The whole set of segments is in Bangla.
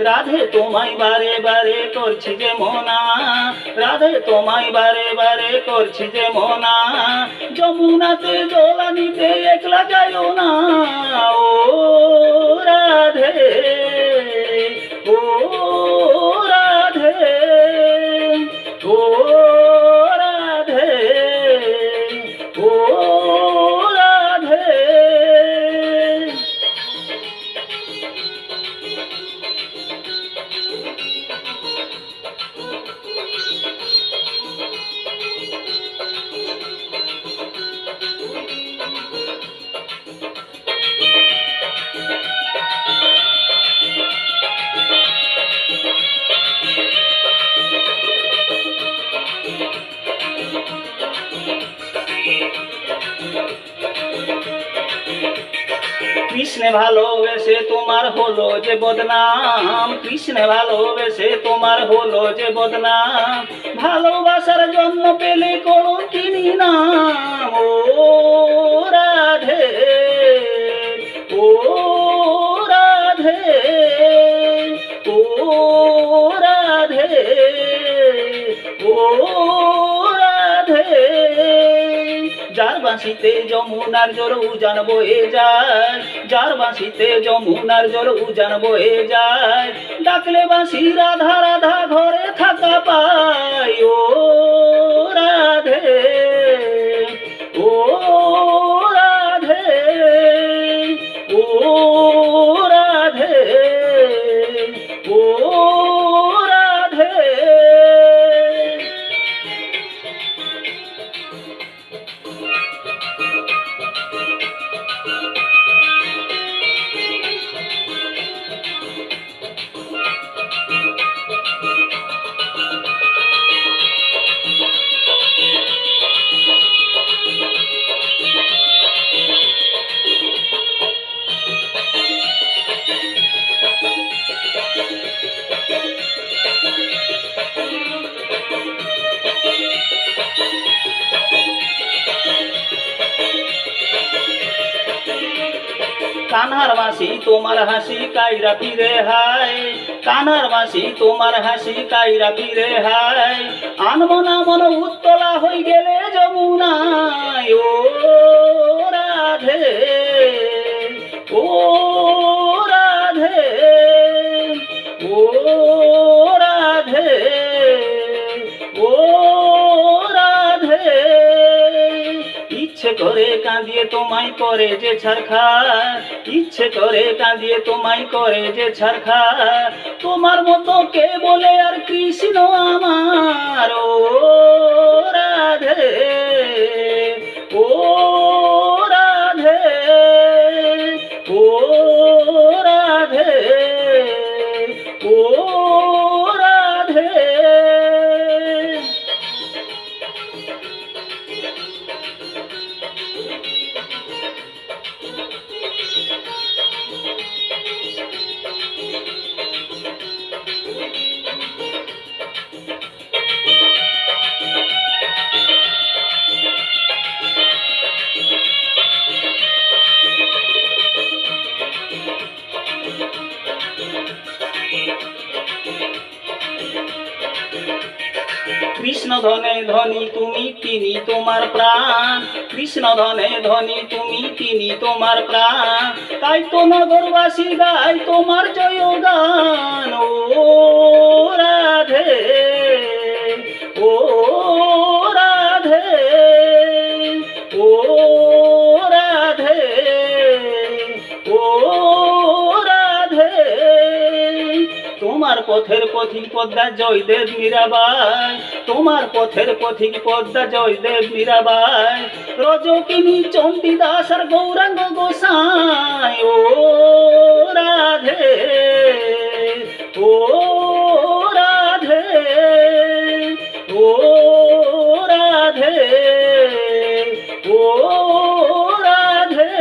রাধে তোমায় বারে বারে করছি যে মনা, রাধে তোমায় বারে বারে করছি যে মনা, যমুনাতে জল আনিতে একলা যাইও না। ও রাধে, ও রাধে, ও রাধে, ও রাধে। কৃষ্ণে ভালোবেসে তোমার হলো যে বদনাম, কৃষ্ণে ভালোবেসে তোমার হলো যে বদনাম, ভালোবাসার জন্য পেলে কলঙ্কিনী নাম। ও রাধে, ও রাধে, ও রাধে, ও রাধে। যার বাঁশিতে যমুনার জল উজান বয়ে যায়, যার বাঁশিতে যমুনার জল উজান বয়ে যায়, ডাকলে বাঁশি রাধা রাধা ঘরে থাকা পায়। ও রাধে, ও রাধে, ও রাধে, ও রাধে। কানহার বাঁশি তোমার হাসি কাইরা ফিরে হায়, কানহার বাঁশি তোমার হাসি কাইরা ফিরে হায়, আনমনা মন উত্তলা হই গেলে যমুনায়। ও রাধে, ও রাধে, ও রাধে, ও রাধে। ইচ্ছে করে কাঁদিয়ে তোমায় করে যে ছারখা, ইচ্ছে করে কাঁদিয়ে তোমায় করে যে ছারখা, তোমার মতো কে বলে আর কৃষ্ণ আমার। ও রাধে, ও রাধে, ও রাধে, ও রাধে। কৃষ্ণ ধনে ধনী তুমি তিনি তোমার প্রাণ, কৃষ্ণ ধনে ধনী তুমি তিনি তোমার প্রাণ, তাই তো নগরবাসী গায় তোমার জয় গান। ও রাধে, ও রাধে, ও রাধে, ও রাধে। তোমার পথের পথিক পদ্মা জয়দেব মীরাবাই, তোমার পথের পথিক পদ্মা জয়দেব মীরাবাই, রজকিনী চণ্ডীদাস আর গৌরাঙ্গ গোসাই। ও রাধে, ও রাধে, ও রাধে, ও রাধে।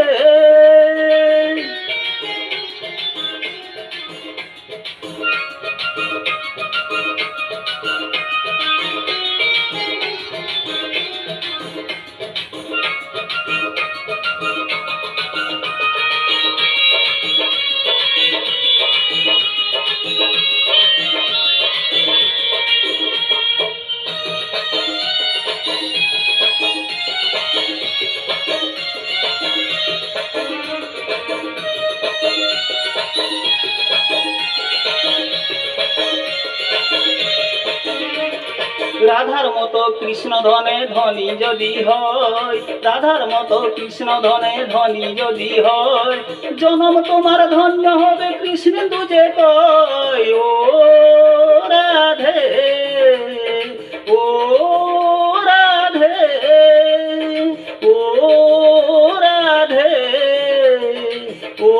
রাধার মতো কৃষ্ণ ধনে ধনী যদি হয়, রাধার মতো কৃষ্ণ ধনে ধনী যদি হয়, জনম তোমার ধন্য হবে কৃষ্ণেন্দু যে কয়। ও রাধে, ও রাধে, ও রাধে, ও